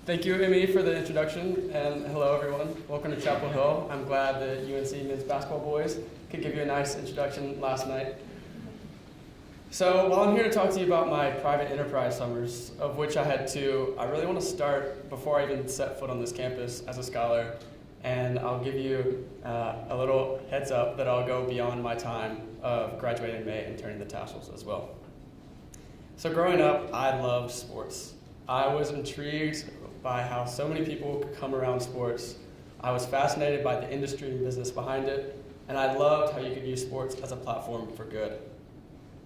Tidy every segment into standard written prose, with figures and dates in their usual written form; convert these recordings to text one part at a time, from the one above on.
Thank you, Emmy, for the introduction, and hello, everyone. Welcome to Chapel Hill. I'm glad the UNC men's basketball boys could give you a nice introduction last night. So while I'm here to talk to you about my private enterprise summers, of which I had two, I really want to start before I even set foot on this campus as a scholar, and I'll give you a little heads up that I'll go beyond my time of graduating in May and turning the tassels as well. So growing up, I loved sports. I was intrigued by how so many people could come around sports. I was fascinated by the industry and business behind it, and I loved how you could use sports as a platform for good.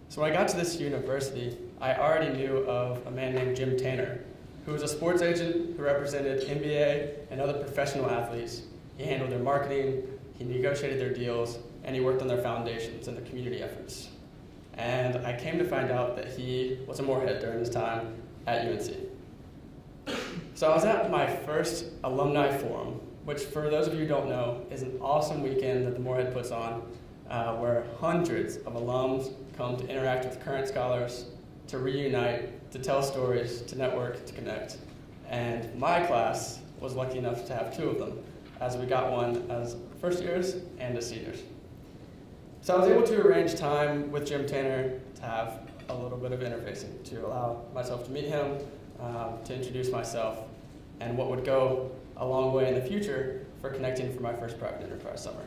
So when I got to this university, I already knew of a man named Jim Tanner, who was a sports agent who represented NBA and other professional athletes. He handled their marketing, he negotiated their deals, and he worked on their foundations and their community efforts. And I came to find out that he was a Morehead during his time at UNC. So I was at my first alumni forum, which for those of you who don't know, is an awesome weekend that the Morehead puts on, where hundreds of alums come to interact with current scholars, to reunite, to tell stories, to network, to connect. And my class was lucky enough to have two of them, as we got one as first years and as seniors. So I was able to arrange time with Jim Tanner to have a little bit of interfacing, to allow myself to meet him, to introduce myself, and what would go a long way in the future for connecting for my first private enterprise summer.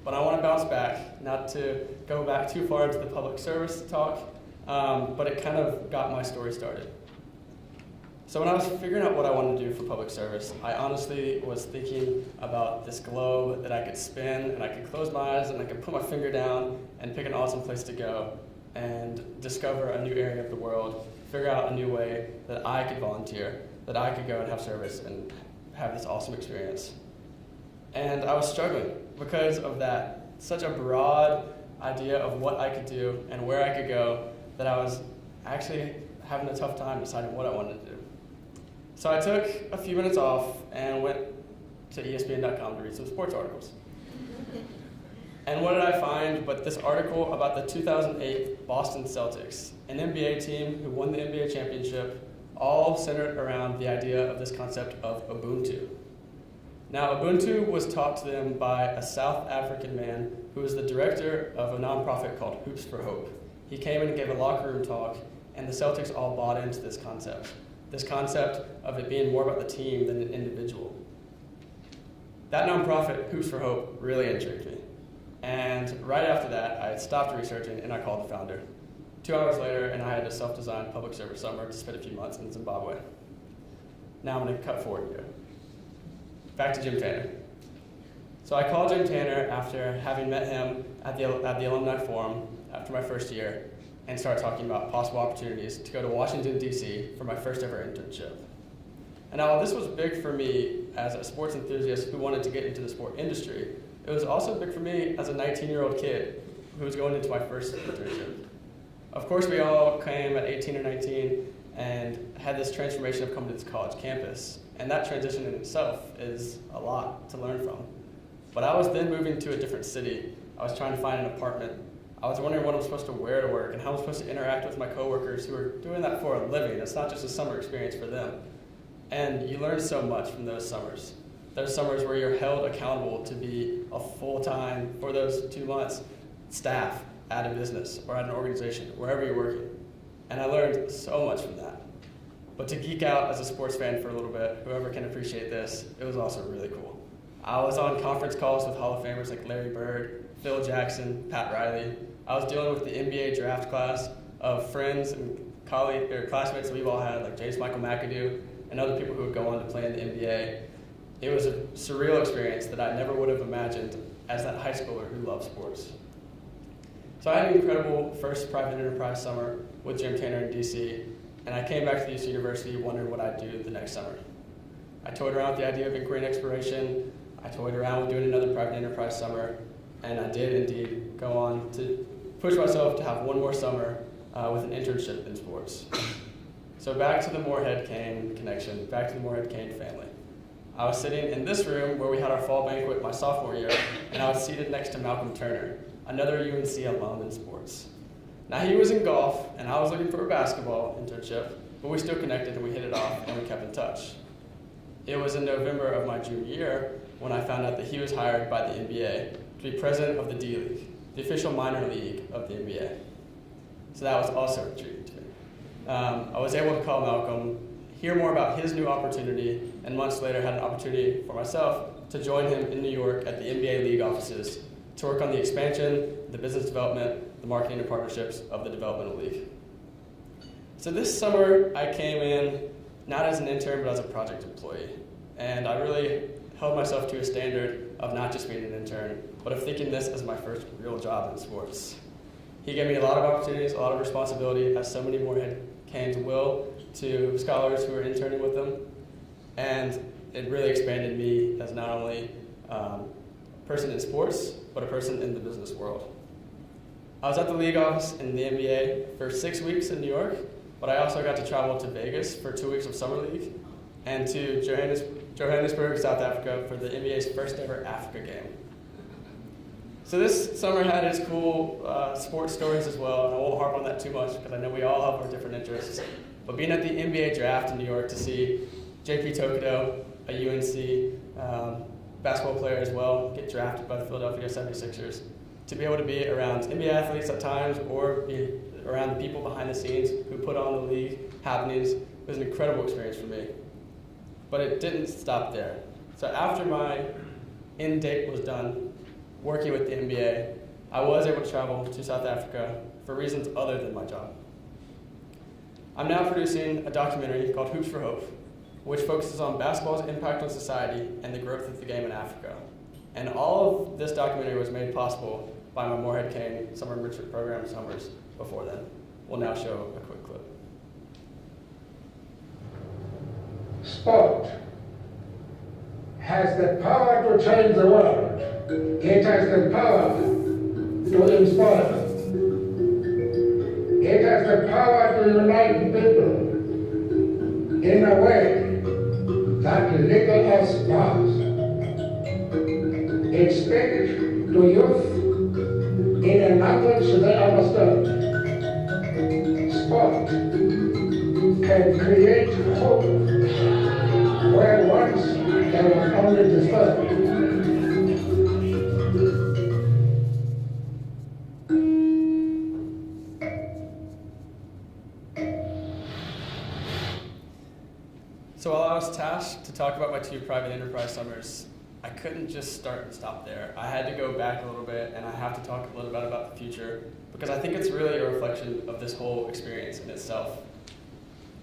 But I want to bounce back, not to go back too far into the public service talk, but it kind of got my story started. So when I was figuring out what I wanted to do for public service, I honestly was thinking about this globe that I could spin, and I could close my eyes, and I could put my finger down and pick an awesome place to go and discover a new area of the world, figure out a new way that I could volunteer, that I could go and have service and have this awesome experience. And I was struggling because of that, such a broad idea of what I could do and where I could go, that I was actually having a tough time deciding what I wanted to do. So I took a few minutes off and went to ESPN.com to read some sports articles. And what did I find but this article about the 2008 Boston Celtics, an NBA team who won the NBA championship, all centered around the idea of this concept of Ubuntu. Now, Ubuntu was taught to them by a South African man who was the director of a nonprofit called Hoops for Hope. He came in and gave a locker room talk, and the Celtics all bought into this concept of it being more about the team than an individual. That nonprofit, Hoops for Hope, really intrigued me. And right after that, I stopped researching and I called the founder. 2 hours later, and I had a self-designed public service summer to spend a few months in Zimbabwe. Now I'm going to cut forward here. Back to Jim Tanner. So I called Jim Tanner after having met him at the alumni forum after my first year and started talking about possible opportunities to go to Washington, D.C. for my first ever internship. And now this was big for me as a sports enthusiast who wanted to get into the sport industry. It was also big for me as a 19-year-old kid who was going into my first internship. Of course, we all came at 18 or 19 and had this transformation of coming to this college campus. And that transition in itself is a lot to learn from. But I was then moving to a different city. I was trying to find an apartment. I was wondering what I'm supposed to wear to work and how I'm supposed to interact with my coworkers who are doing that for a living. It's not just a summer experience for them. And you learn so much from those summers. Those summers where you're held accountable to be a full-time, for those 2 months, staff at a business or at an organization, wherever you're working. And I learned so much from that. But to geek out as a sports fan for a little bit, whoever can appreciate this, it was also really cool. I was on conference calls with Hall of Famers like Larry Bird, Phil Jackson, Pat Riley. I was dealing with the NBA draft class of friends and colleagues or classmates that we've all had, like James Michael McAdoo, and other people who would go on to play in the NBA. It was a surreal experience that I never would have imagined as that high schooler who loved sports. So I had an incredible first private enterprise summer with Jim Tanner in DC, and I came back to this university wondering what I'd do the next summer. I toyed around with the idea of inquiry and exploration. I toyed around with doing another private enterprise summer, and I did indeed go on to push myself to have one more summer with an internship in sports. So back to the Morehead-Cain connection, back to the Morehead-Cain family. I was sitting in this room where we had our fall banquet my sophomore year, and I was seated next to Malcolm Turner, another UNC alum in sports. Now he was in golf, and I was looking for a basketball internship, but we still connected and we hit it off and we kept in touch. it was in November of my junior year when I found out that he was hired by the NBA to be president of the D League, the official minor league of the NBA. So that was also intriguing to me. I was able to call Malcolm, hear more about his new opportunity, and months later had an opportunity for myself to join him in New York at the NBA League offices to work on the expansion, the business development, the marketing and partnerships of the developmental league. So this summer, I came in not as an intern, but as a project employee. And I really held myself to a standard of not just being an intern, but of thinking this as my first real job in sports. He gave me a lot of opportunities, a lot of responsibility, as so many Morehead-Cains will, to scholars who are interning with them. And it really expanded me as not only a person in sports, but a person in the business world. I was at the league office in the NBA for 6 weeks in New York, but I also got to travel to Vegas for 2 weeks of summer league and to Johannesburg, South Africa for the NBA's first ever Africa game. So this summer had its cool sports stories as well, and I won't harp on that too much because I know we all have our different interests. But being at the NBA draft in New York to see JP Tokido, a UNC basketball player as well, get drafted by the Philadelphia 76ers, to be able to be around NBA athletes at times or be around the people behind the scenes who put on the league happenings was an incredible experience for me. But it didn't stop there. So after my end date was done, working with the NBA, I was able to travel to South Africa for reasons other than my job. I'm now producing a documentary called Hoops for Hope, which focuses on basketball's impact on society and the growth of the game in Africa. And all of this documentary was made possible by my Morehead-Cain Summer Enrichment Program summers before then. We'll now show a quick clip. Sport has the power to change the world. It has the power to inspire. It has the power to unite people in a way that little else does. It speaks to youth in a language they understand. Sport can create hope where once there was only despair. So while I was tasked to talk about my 2 private enterprise summers, I couldn't just start and stop there. I had to go back a little bit, and I have to talk a little bit about the future, because I think it's really a reflection of this whole experience in itself.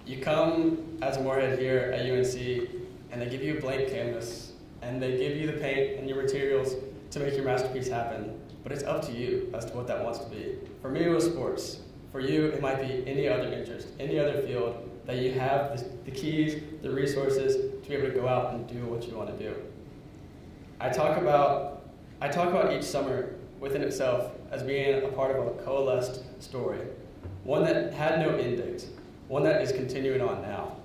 You come as a Morehead here at UNC, and they give you a blank canvas, and they give you the paint and your materials to make your masterpiece happen, but it's up to you as to what that wants to be. For me, it was sports. For you, it might be any other interest, any other field that you have the keys, the resources to be able to go out and do what you want to do. I talk about each summer within itself as being a part of a coalesced story, one that had no end date, one that is continuing on now.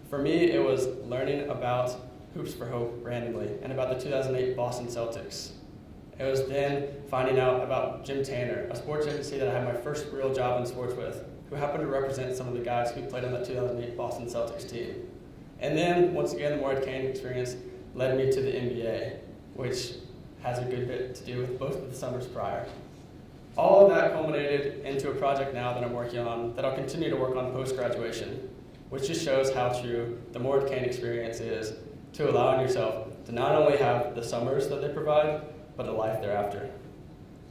For me, it was learning about Hoops for Hope randomly and about the 2008 Boston Celtics. It was then finding out about Jim Tanner, a sports agency that I had my first real job in sports with, who happened to represent some of the guys who played on the 2008 Boston Celtics team. And then, once again, the Morehead-Cain experience led me to the NBA, which has a good bit to do with both of the summers prior. All of that culminated into a project now that I'm working on that I'll continue to work on post-graduation, which just shows how true the Morehead-Cain experience is to allowing yourself to not only have the summers that they provide, but a life thereafter.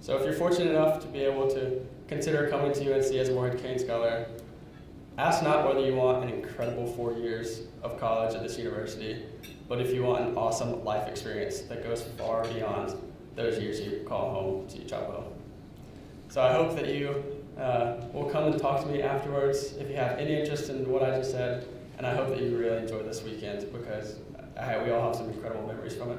So if you're fortunate enough to be able to consider coming to UNC as a Morehead-Cain scholar, ask not whether you want an incredible 4 years of college at this university, but if you want an awesome life experience that goes far beyond those years you call home to Chapel Hill. So I hope that you will come and talk to me afterwards if you have any interest in what I just said, and I hope that you really enjoy this weekend because we all have some incredible memories from it.